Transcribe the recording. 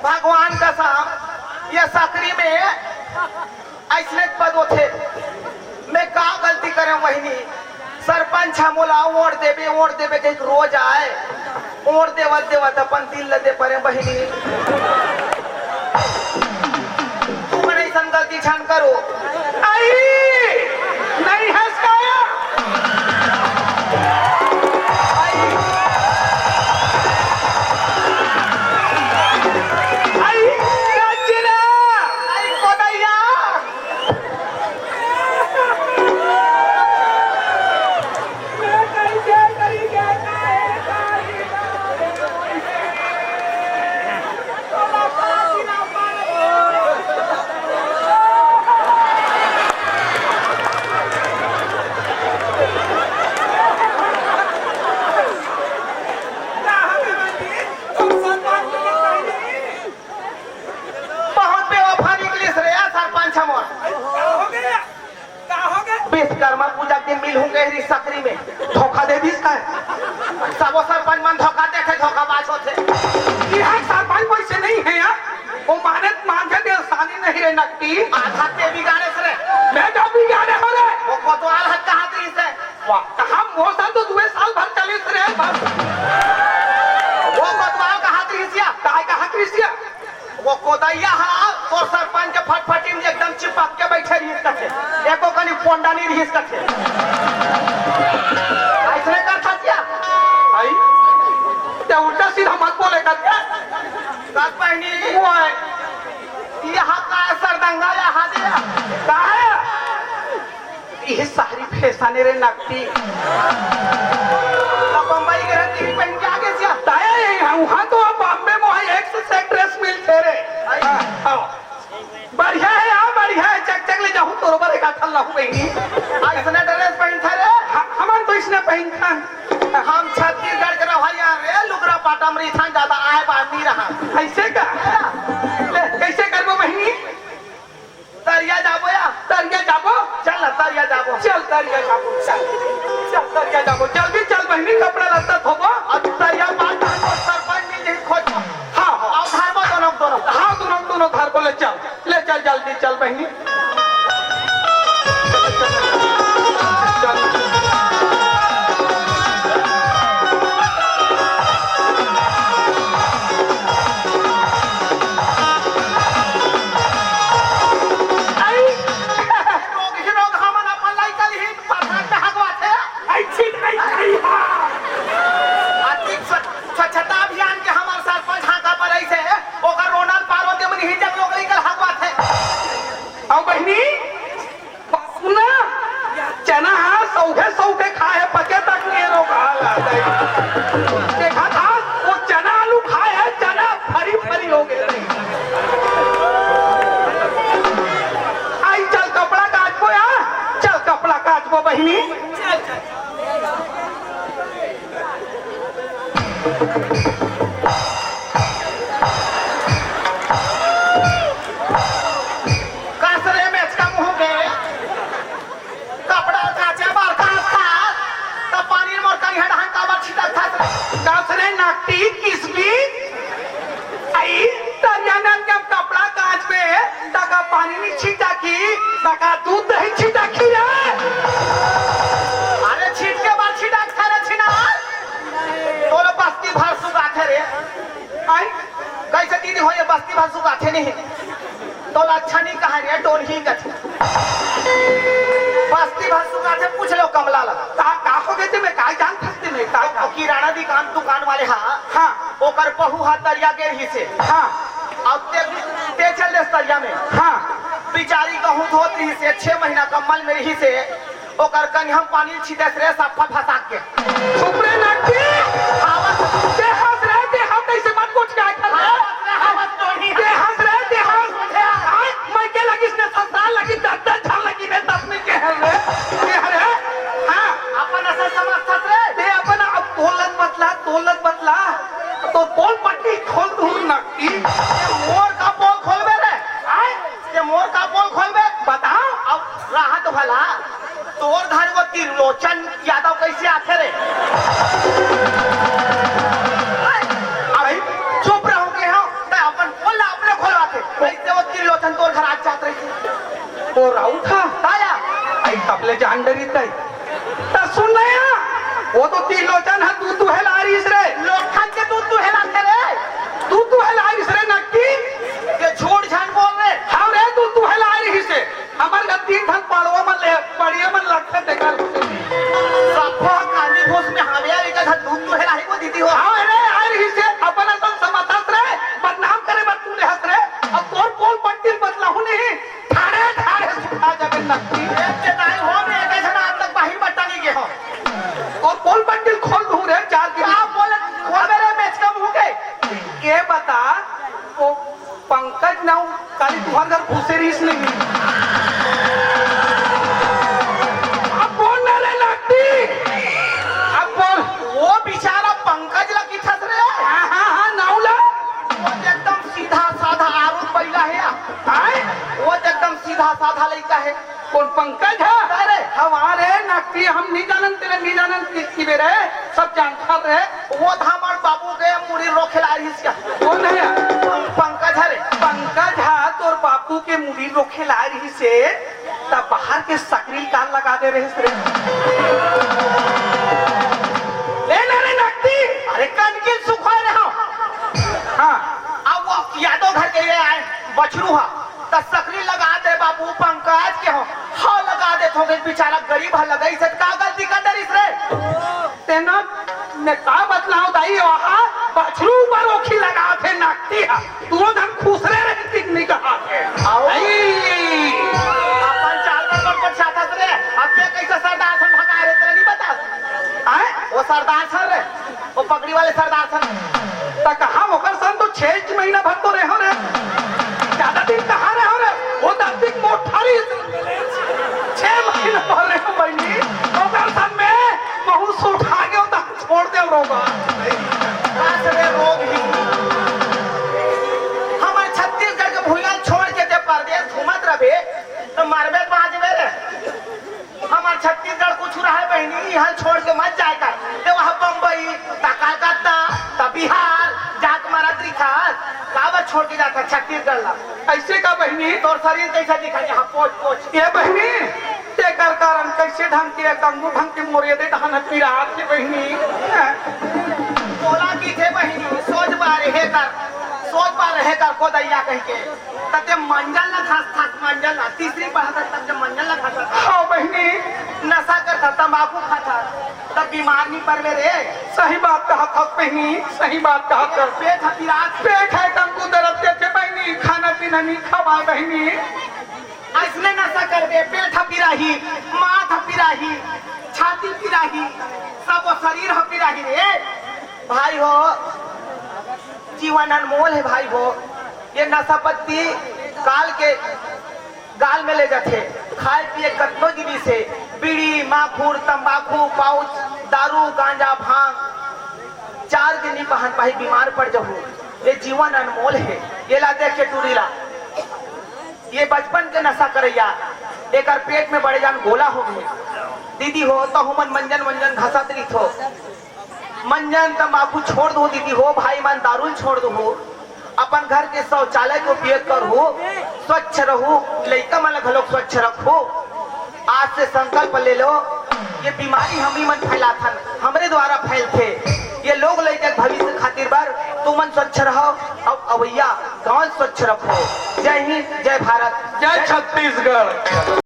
भगवान का साम ये सकरी में ऐसने पद होते मैं का गलती करे वही सरपंच मोला वोट देवे के रोज आए वोट देवत अपन दिल लदे परे बहिनी तू मैंने ऐसा गलती छान करो आई नहीं है इसकाया विश्वकर्मा पूजा के दिन मिल होंगे सकरी में धोखा दे दी सबो सरपंच मन धोखा देखे धोखाबाज होते यहाँ सरपंच वैसे नहीं है यार वो मानत मांगे दे सानी नहीं रे नकटी आधा ते बिगाड़े से मैं तो बिगाड़े हो रे वो कोतवाल हक कहा थी से वाह कहा मोसा तो 2 साल भर चले रे बस वो कोतवाल कहा थी सिया काय कहा कृष्या वो कोदैया हा तो सरपंच के फटफटी में एकदम चिपक के बैठे रही कथे एको कनी पोंडा नहीं रही कथे ऐसने कर था आई ते उल्टा सीधा मत बोले कर क्या साथ पहनी वो है यहाँ का सरदंगा यहाँ दिया का है ये सारी फैसाने रे नकटी तो बम्बई के रहती पहन के आगे से ताया वहाँ तो बॉम्बे में एक से ड्रेस मिलते रे बढ़िया है यार बढ़िया है चक ले जाऊँ तो रोबर एक आठल लाहू बहनी ऐसने ड्रेस पहन थे रे हमारे तो इसने पहन था हम छत्तीसगढ़ के रवैया रे लुगरा पाटा में इथान ज्यादा आए बात नहीं रहा ऐसे का कैसे करबो बहनी तरिया जाबो या तरिया जाबो चल तरिया जाबो चल तरिया जाबो चल तरिया जाबो जल्दी चल बहनी कपड़ा लत्ता धोबो अब तरिया बात को सरपंच मिल जाए खोज हाँ अब धार में दोनों हाँ दोनों धार को ले चल जल्दी चल बहनी चल स्वच्छता अभियान के हमारे सरपंच हाँका पर ऐसे ओकर रोनाल्ड पारो दे मनी हिजक लोग निकल हगवा थे आओ बहनी सुना चना हाँ सौखे खाए पके तक नहीं रोका देखा था वो चना आलू खाए है चना फरी हो गए आई चल कपड़ा काटबो यार चल कपड़ा काटबो बहनी कासरे में इसका मुंह के कपड़ा काचे बार का तब पानी में कहीं हट हंका बार छिटा था कासरे नाकटी किसकी आई तरियाना के कपड़ा काच पे तका पानी नहीं छीटा की तका दूध नहीं छीटा की अरे छीट के बाद छिटा खा छिना तोलो बस्ती भर सुगाथे रे आई कैसे दीदी हो ये बस्ती भर सुगाथे नहीं तो अच्छा नहीं कहा रे टोन ही कथे बस्ती भर सुगाथे पूछ लो कमला लगा का हो गए थे मैं का जान सकते नहीं का किराना दुकान वाले हाँ ओकर पहू हाथ दरिया के रही से हाँ अब ते चल दे दरिया में हाँ बिचारी कहूँ धोत रही से 6 महीना कम्बल में रही से ओकर कहीं हम पानी छीटे से सफा फंसा के सुपरे नाटी आवाज ते हंस रहे थे हम कैसे मत कुछ क्या कर रहे आवाज टोनी ते हंस रहे थे हम मैं के लगी इसने ससुराल लगी दर्द झाल लगी रे तब में के है रे हाँ अपन असर समझ रे ते अपन अब तोलत बतला तो बोल पट्टी खोल दूर नक्की मोर का पोल खोलबे रे ये मोर का पोल खोलबे बताओ अब राहत भला तोर घर को त्रिलोचन यादव कैसे आते रे अरे चुप रहो के हो ते अपन बोल मोती लोचन है दूध है लारिस रे लोखंड के दूध हेलाते रे दूध है लारिस रे नक्की ये झूठ झन बोल रहे हम रे दूध है लारिस से हमार का 3 धन पड़वा मन ले पड़िया मन लगते देखा सफा कांदी घोष में हाविया लेकर था दूध हेलाई को दीदी हो हाँ रे लारिस से अपन तो समातस रे बदनाम करे बस तूने हंस रे अब कौन पोल पंटिल बदलाहू नहीं ठाड़े ठाड़े सुखा जाबे नक्की एक के दाई हो में एक जन आज तक बाहिर बट्टा नहीं गए हो और पोल पंटिल खोल दूं रे 4 की आप बोले खोल मेरे मैच कम हो गए ये बता वो पंकज नाउ काली तुम्हारे घर घुसे रहीस नहीं अब बोल ना रे लगती अब बोल वो बेचारा पंकज लगी थस रे हाँ नाउला वो एकदम सीधा साधा आरूद बैला है आए वो एकदम सीधा साधा लड़का है कौन पंकज है अरे हमारे नक्की हम नहीं जानन तेरे नहीं जानन किसकी बेरे सब जानता है वो धामर बाबू के मुड़ी रोखे ला रही क्या कौन है पंकज है रे पंकज है तोर बापू के मुड़ी रोखे ला रही से तब बाहर के सकरी कान लगा दे रहे से ले ना रे नक्की अरे कनकिल सुखा रहे हो हाँ अब वो यादव घर के लिए आए बछरू हा त सकरी लगा दे बाबू पंकज के हो हाँ लगा दे थोड़े बेचारा गरीब है लगाई से का गलती कर दरिस रे तेना ने का बतलाओ दाई वहां बछरू पर ओखी लगा थे नक्की है तू धन खुसरे रही पिकनिक कहा थे आओ आई अपन चाल पर छाता रे अब ये कैसे सरदार सन भगा रहे तेरे नहीं बता आए वो सरदार सर रे वो पगड़ी वाले सरदार सर त कहा होकर सन तो 6 महीना भर तो रहो रे ज्यादा दिन कहाँ रहो रे वो 10 दिन मोठारी 6 महीना भर रहे बहनी होकर सन में बहुत उठा के उधर छोड़ दे रोगा काश रे रोग ही हमारे छत्तीसगढ़ के भूया छोड़ के जब परदेश घूमत रहे तो मारबे बाजबे रे हमारे छत्तीसगढ़ कुछ रहा है बहनी यहाँ छोड़ के मत जाए कर तो वहाँ बम्बई कलकत्ता बिहार जाट मारा त्रिखाल काबा छोड़ के जाता छत्तीसगढ़ ला ऐसे का बहनी तोर शरीर कैसा दिखा यहाँ पोच पोच ये बहनी तेकर कारण कैसे ढंग के कंगू ढंग के मोरे दे ढान पिरात के बहनी बोला की थे बहनी सोच पा रहे कर को दैया कह के तते मंजल ना खास था मंजल ना तीसरी पढ़ा तब जब मंजल ना खाता था हाँ बहनी नशा करता तंबाकू खाता तब बीमार नहीं पड़ रे सही बात कहा था बहनी सही बात कहा था पेट हपिरात पेट है कंगू दर्द थे बहनी खाना पीना नहीं खवा बहनी ऐसने नशा कर दे पेट हपिराही माथ हपिराही छाती पिराही सब वो शरीर हपिराही रे भाई हो जीवन अनमोल है भाई हो ये नशा पत्ती गाल में ले जाते खाए पिए कतनो गिरी से बीड़ी माखूर तंबाकू पाउच दारू गांजा भांग 4 दिन नहीं पहन पाई बीमार पड़ जाओ ये जीवन अनमोल है ये ला देख के टूरी ला ये बचपन के नशा करैया एक पेट में बड़े जान गोला हो गए दीदी हो तो हुमन मंजन घसा तरीत हो मंजन तंबाकू छोड़ दो दीदी हो भाई मन दारू छोड़ दो हो अपन घर के शौचालय को उपयोग करो स्वच्छ रहो लड़का मन घलोक स्वच्छ रखो आज से संकल्प ले लो ये बीमारी हम ही मन फैलाथन हमरे द्वारा फैलते ये लोग लड़के भविष्य खातिर बार तू मन स्वच्छ रहो और अवैया गांव स्वच्छ रखो जय हिंद जय भारत जय छत्तीसगढ़